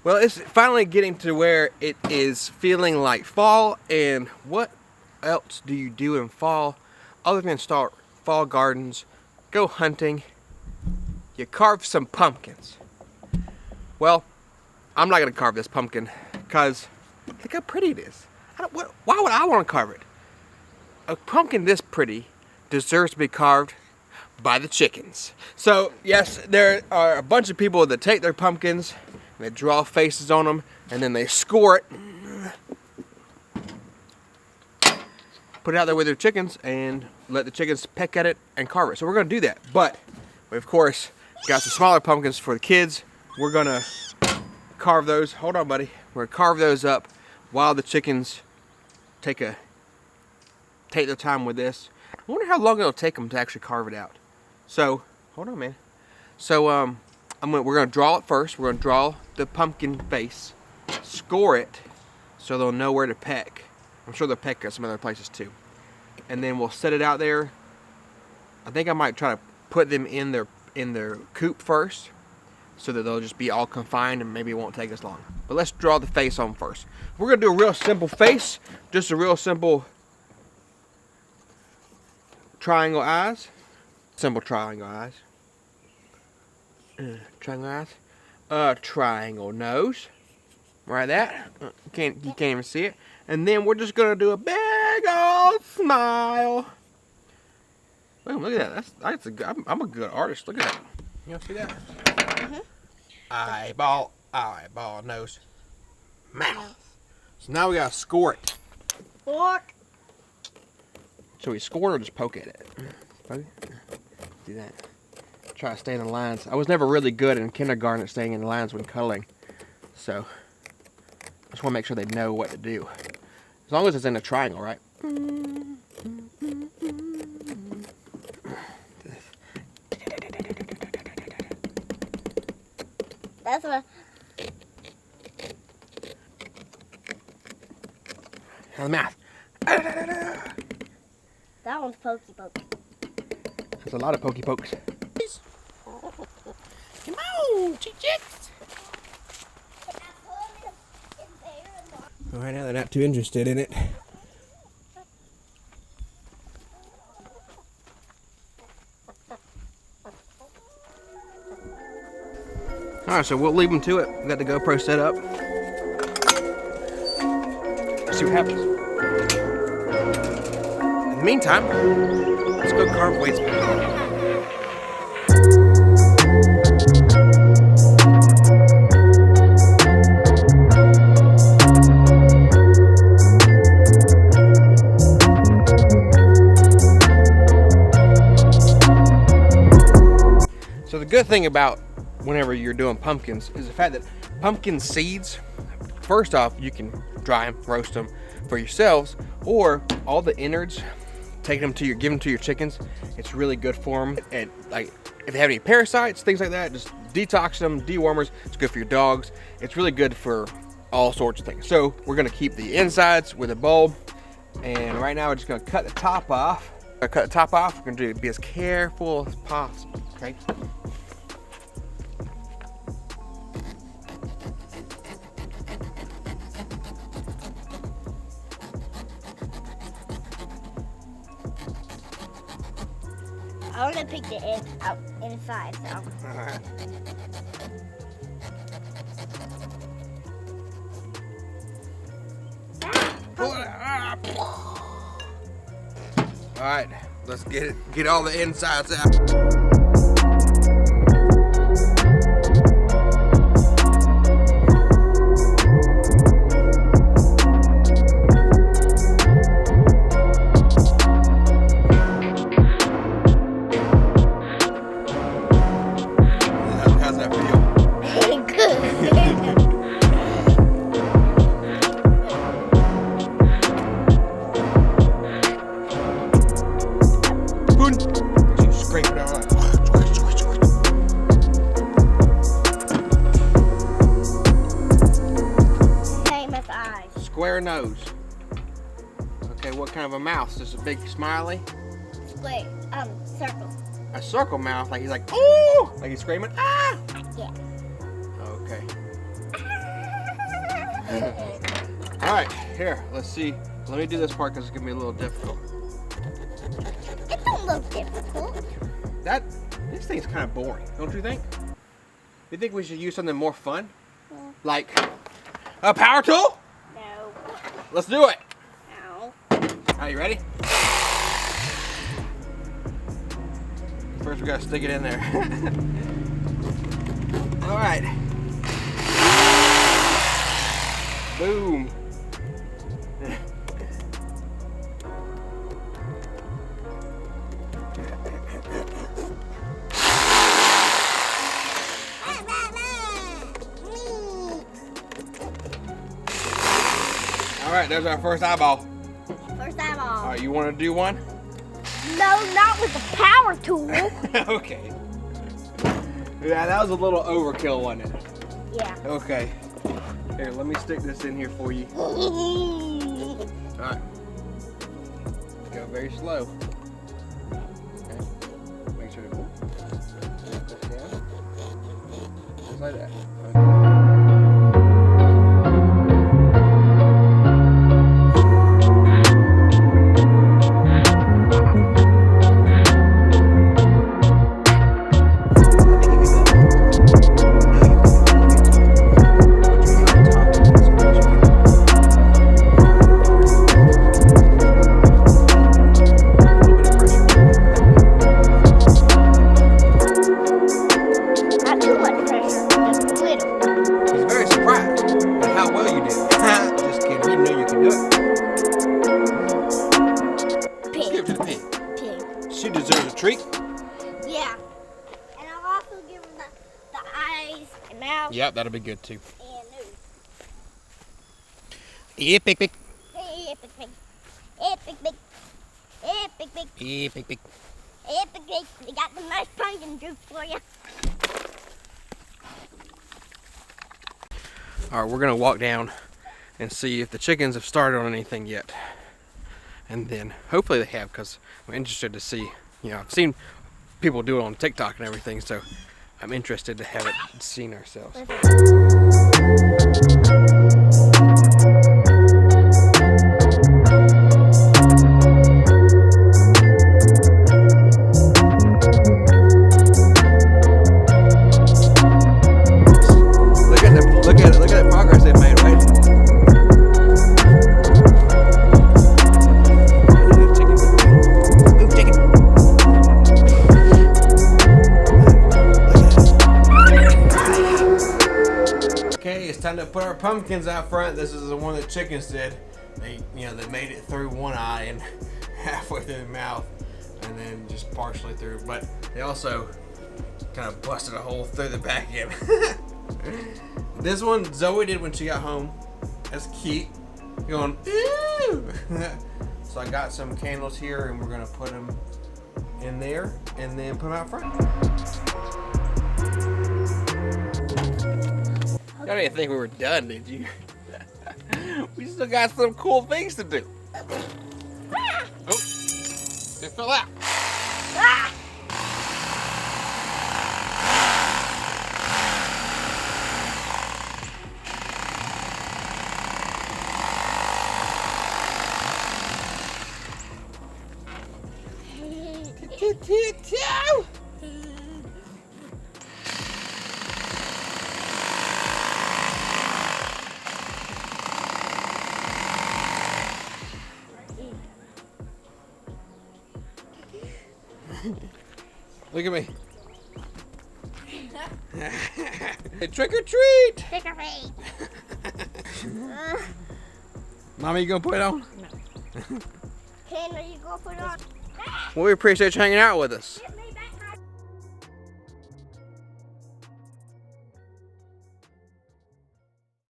Well, it's finally getting to where it is feeling like fall, and what else do you do in fall other than start fall gardens, go hunting? You carve some pumpkins. Well, I'm not gonna carve this pumpkin because look how pretty it is. Why would I want to carve it? A pumpkin this pretty deserves to be carved by the chickens. So yes, there are a bunch of people that take their pumpkins, they draw faces on them, and then they score it, put it out there with their chickens, and let the chickens peck at it and carve it. So we're gonna do that, but we of course got some smaller pumpkins for the kids. We're gonna carve those. Hold on, buddy. We're gonna carve those up while the chickens take their time with this. I wonder how long it'll take them to actually carve it out. So hold on, man. So we're gonna draw it first. We're gonna draw the pumpkin face, score it, so they'll know where to peck. I'm sure they'll peck at some other places too. And then we'll set it out there. I think I might try to put them in their coop first, so that they'll just be all confined and maybe it won't take us long. But let's draw the face on first. We're gonna do a real simple face, just a real simple triangle eyes. Simple triangle eyes. Triangle eyes. Triangle nose. Right, that. You can't even see it. And then we're just gonna do a big old smile. Look at that. I'm a good artist. Look at that. You see that? Mm-hmm. Eyeball, nose, mouth. So now we gotta score it. Fork. So we score it or just poke at it? Poke it? Do that. Try to stay in the lines. I was never really good in kindergarten at staying in the lines when coloring. So I just want to make sure they know what to do. As long as it's in a triangle, right? That's what. Now the mouth. That one's pokey pokey. There's a lot of pokey pokes. Come on, chicks. Alright, now they're not too interested in it. Alright, so we'll leave them to it. We got the GoPro set up. Let's see what happens. In the meantime, let's go carve weights. So the good thing about whenever you're doing pumpkins is the fact that pumpkin seeds, first off, you can dry them, roast them for yourselves, or all the innards, give them to your chickens. It's really good for them. And like if they have any parasites, things like that, just detox them, dewormers. It's good for your dogs. It's really good for all sorts of things. So we're gonna keep the insides with a bulb, and right now we're just gonna cut the top off. We're gonna be as careful as possible. Okay. I want to pick the egg out inside, so. Alright. Alright, let's get all the insides out. Square nose. Okay, what kind of a mouth? Just a big smiley? Square, circle. A circle mouth, like he's like, ooh! Like he's screaming, ah! Yeah. Okay. right, here, let's see. Let me do this part because it's gonna be a little difficult. It don't look difficult. This thing's kind of boring, don't you think? You think we should use something more fun? Like a power tool? No. Let's do it. No. Are you ready? First we gotta stick it in there. All right. Boom. All right, there's our first eyeball. First eyeball. All right, you want to do one? No, not with the power tool. Okay. Yeah, that was a little overkill, wasn't it? Yeah. Okay. Here, let me stick this in here for you. All right. Go very slow. Okay. Make sure to push down. Just like that. She deserves a treat. Yeah. And I'll also give her the eyes and mouth. Yep, that'll be good too. And nose. Epic, big. Epic, big. Epic, big. Epic, big. Epic, big. Epic, big. We got some nice pumpkin juice for you. All right, we're gonna walk down and see if the chickens have started on anything yet. And then hopefully they have, because I'm interested to see, I've seen people do it on TikTok and everything, so I'm interested to have it seen ourselves. Look at the progress they've made, right? Okay, it's time to put our pumpkins out front. This is the one the chickens did. They made it through one eye and halfway through the mouth, and then just partially through. But they also kind of busted a hole through the back end. This one Zoe did when she got home. That's cute. Going, ooh! So I got some candles here, and we're gonna put them in there, and then put them out front. Y'all didn't think we were done, did you? We still got some cool things to do. Oh, it fell out. Look at me. Hey, trick or treat! Trick or treat. Mommy, you gonna put it on? No. Ken, are you gonna put it on? Well, we appreciate you hanging out with us.